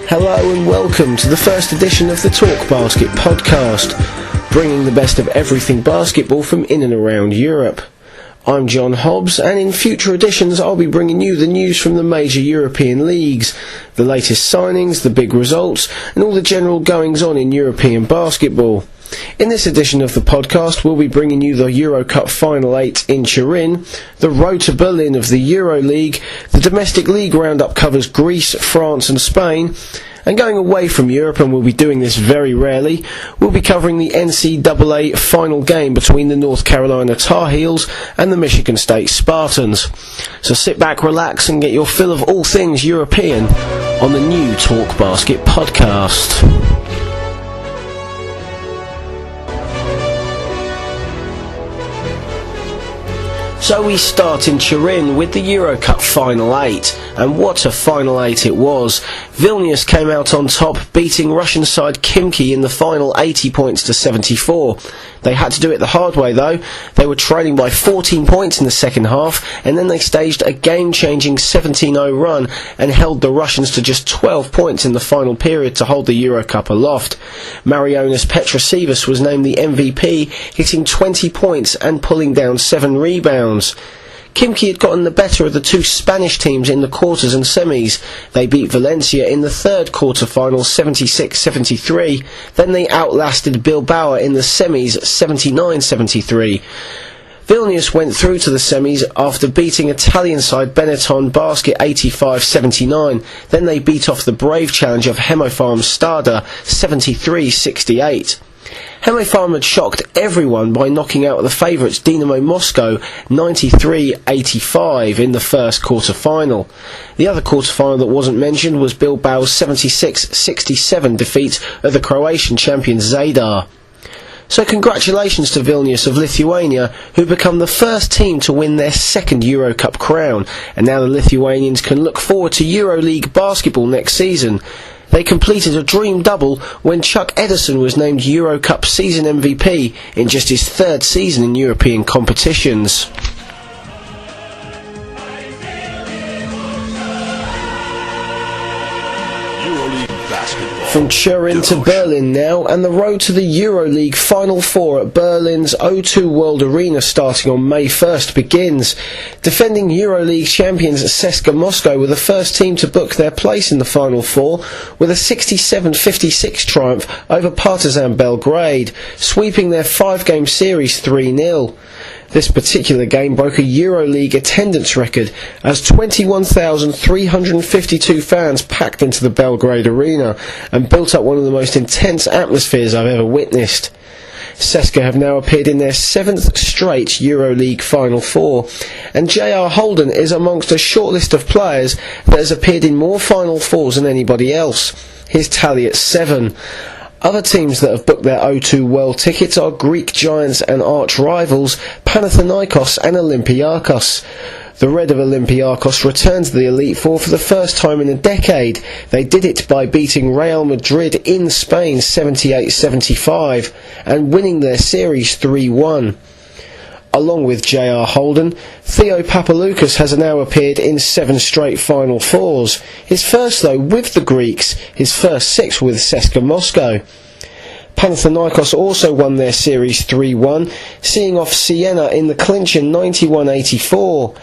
Hello and welcome to the first edition of the TalkBasket podcast, bringing the best of everything basketball from in and around Europe. I'm John Hobbs, and in future editions I'll be bringing you the news from the major European leagues, the latest signings, the big results, and all the general goings-on in European basketball. In this edition of the podcast, we'll be bringing you the Eurocup Final 8 in Turin, the road to Berlin of the Euroleague, the domestic league roundup covers Greece, France and Spain, and going away from Europe, and we'll be doing this very rarely, we'll be covering the NCAA final game between the North Carolina Tar Heels and the Michigan State Spartans. So sit back, relax and get your fill of all things European on the new TalkBasket podcast. So we start in Turin with the Eurocup Final 8, and what a Final 8 it was. Vilnius came out on top, beating Russian side Khimki in the final 80 points to 74. They had to do it the hard way though. They were trailing by 14 points in the second half, and then they staged a game-changing 17-0 run and held the Russians to just 12 points in the final period to hold the Eurocup aloft. Marionis Petrosivas was named the MVP, hitting 20 points and pulling down 7 rebounds. Khimki had gotten the better of the two Spanish teams in the quarters and semis. They beat Valencia in the third quarter-final 76-73. Then they outlasted Bilbao in the semis 79-73. Vilnius went through to the semis after beating Italian side Benetton Basket 85-79. Then they beat off the brave challenge of Hemofarm Stada 73-68. Hemofarm had shocked everyone by knocking out the favourites Dinamo Moscow 93-85 in the first quarter-final. The other quarter-final that wasn't mentioned was Bilbao's 76-67 defeat of the Croatian champion Zadar. So congratulations to Vilnius of Lithuania, who become the first team to win their second Eurocup crown, and now the Lithuanians can look forward to Euroleague basketball next season. They completed a dream double when Chuck Edison was named Eurocup season MVP in just his third season in European competitions. From Turin to Berlin now, and the road to the Euroleague Final 4 at Berlin's O2 World Arena starting on May 1st begins. Defending Euroleague champions CSKA Moscow were the first team to book their place in the Final 4 with a 67-56 triumph over Partizan Belgrade, sweeping their 5-game series 3-0. This particular game broke a Euroleague attendance record as 21,352 fans packed into the Belgrade arena and built up one of the most intense atmospheres I've ever witnessed. CSKA have now appeared in their 7th straight Euroleague Final 4, and J.R. Holden is amongst a short list of players that has appeared in more Final 4s than anybody else. His tally at 7. Other teams that have booked their O2 World tickets are Greek giants and arch rivals Panathinaikos and Olympiakos. The Red of Olympiakos returned to the Elite Four for the first time in a decade. They did it by beating Real Madrid in Spain 78-75 and winning their series 3-1. Along with J.R. Holden, Theo Papaloukas has now appeared in 7 straight Final Fours. His first though with the Greeks, his first 6 with CSKA Moscow. Panathinaikos also won their series 3-1, seeing off Siena in the clinch in 91-84.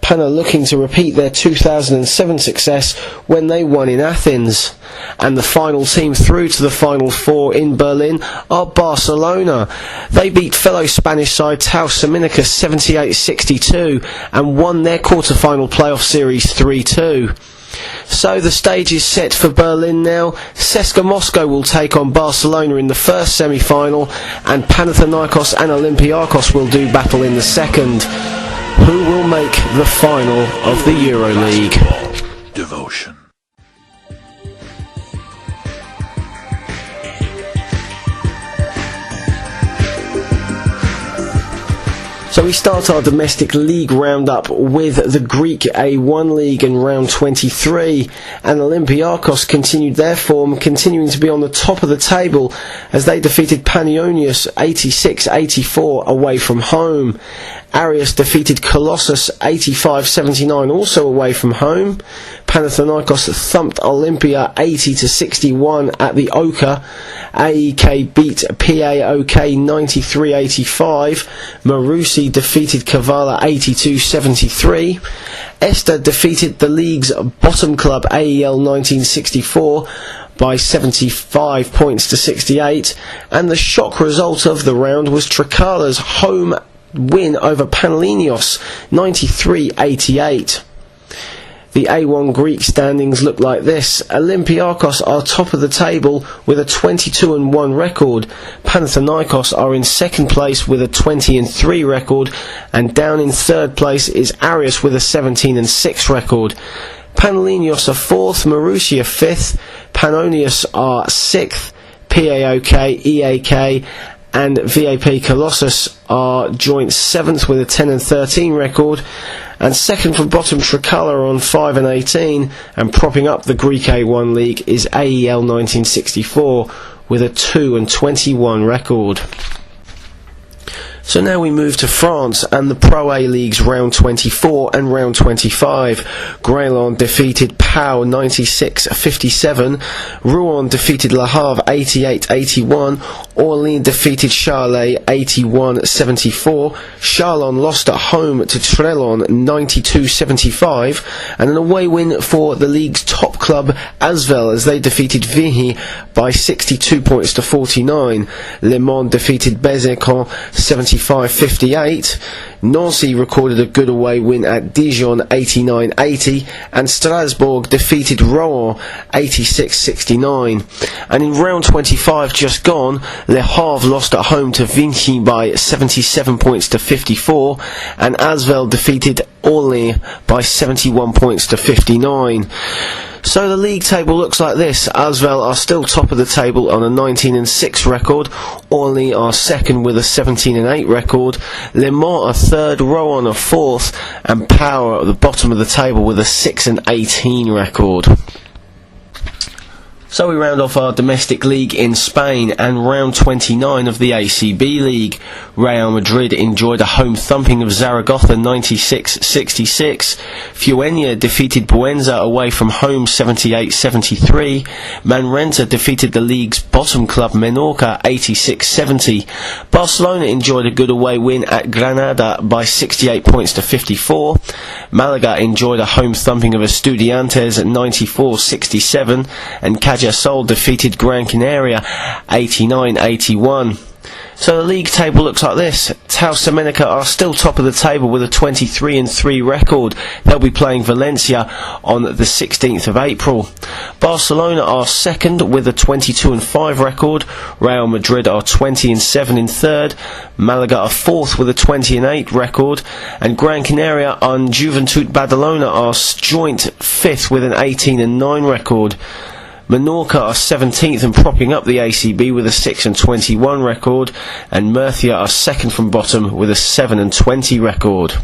Pana looking to repeat their 2007 success when they won in Athens. And the final team through to the Final 4 in Berlin are Barcelona. They beat fellow Spanish side Tau Seminicus 78-62 and won their quarter-final playoff series 3-2. So the stage is set for Berlin now. CSKA Moscow will take on Barcelona in the first semi-final, and Panathinaikos and Olympiakos will do battle in the second. Who will make the final of the Euroleague? Devotion. So we start our domestic league roundup with the Greek A1 League in round 23, and Olympiakos continued their form, continuing to be on the top of the table as they defeated Panionios 86-84 away from home. Arias defeated Colossus 85-79, also away from home. Panathinaikos thumped Olympia 80-61 at the Oka. AEK beat PAOK 93-85. Marusi defeated Kavala 82-73. Esther defeated the league's bottom club AEL 1964 by 75 points to 68, and the shock result of the round was Trikala's home win over Panellinios 93-88. The A1 Greek standings look like this. Olympiakos are top of the table with a 22-1 record. Panathinaikos are in second place with a 20-3 record, and down in third place is Arias with a 17-6 record. Panellinios are fourth, Marusi are fifth, Pannonius are sixth, PAOK, EAK and VAP Colossus are joint seventh with a 10-13 record, and second from bottom Trikala are on 5-18, and propping up the Greek A1 league is AEL 1964 with a 2-21 record. So now we move to France and the Pro A League's round 24 and round 25. Grelon defeated Pau 96-57. Rouen defeated Le Havre 88-81. Orléans defeated Charlet 81-74. Charlon lost at home to Trelon 92-75. And an away win for the league's top club Asvel as they defeated Vichy by 62 points to 49. Le Mans defeated Besançon 75-58. Nancy recorded a good away win at Dijon 89-80, and Strasbourg defeated Rouen 86-69. And in round 25 just gone, Le Havre lost at home to Vichy by 77 points to 54, and Asvel defeated Orléans by 71 points to 59. So the league table looks like this. Asvel are still top of the table on a 19-6 record. Orly are second with a 17-8 record. Le Mans are third, Rouen are fourth, and Pau are at the bottom of the table with a 6-18 record. So we round off our domestic league in Spain and round 29 of the ACB League. Real Madrid enjoyed a home thumping of Zaragoza 96-66. Fuenla defeated Buenza away from home 78-73. Manresa defeated the league's bottom club Menorca 86-70. Barcelona enjoyed a good away win at Granada by 68 points to 54. Malaga enjoyed a home thumping of Estudiantes at 94-67, and Cajasol defeated Gran Canaria 89-81. So the league table looks like this. Tau Semenica are still top of the table with a 23-3 record. They'll be playing Valencia on the 16th of April. Barcelona are second with a 22-5 record. Real Madrid are 20-7 in third. Malaga are fourth with a 20-8 record. And Gran Canaria and Joventut Badalona are joint fifth with an 18-9 record. Menorca are 17th and propping up the ACB with a 6-21 record, and Murcia are second from bottom with a 7-20 record.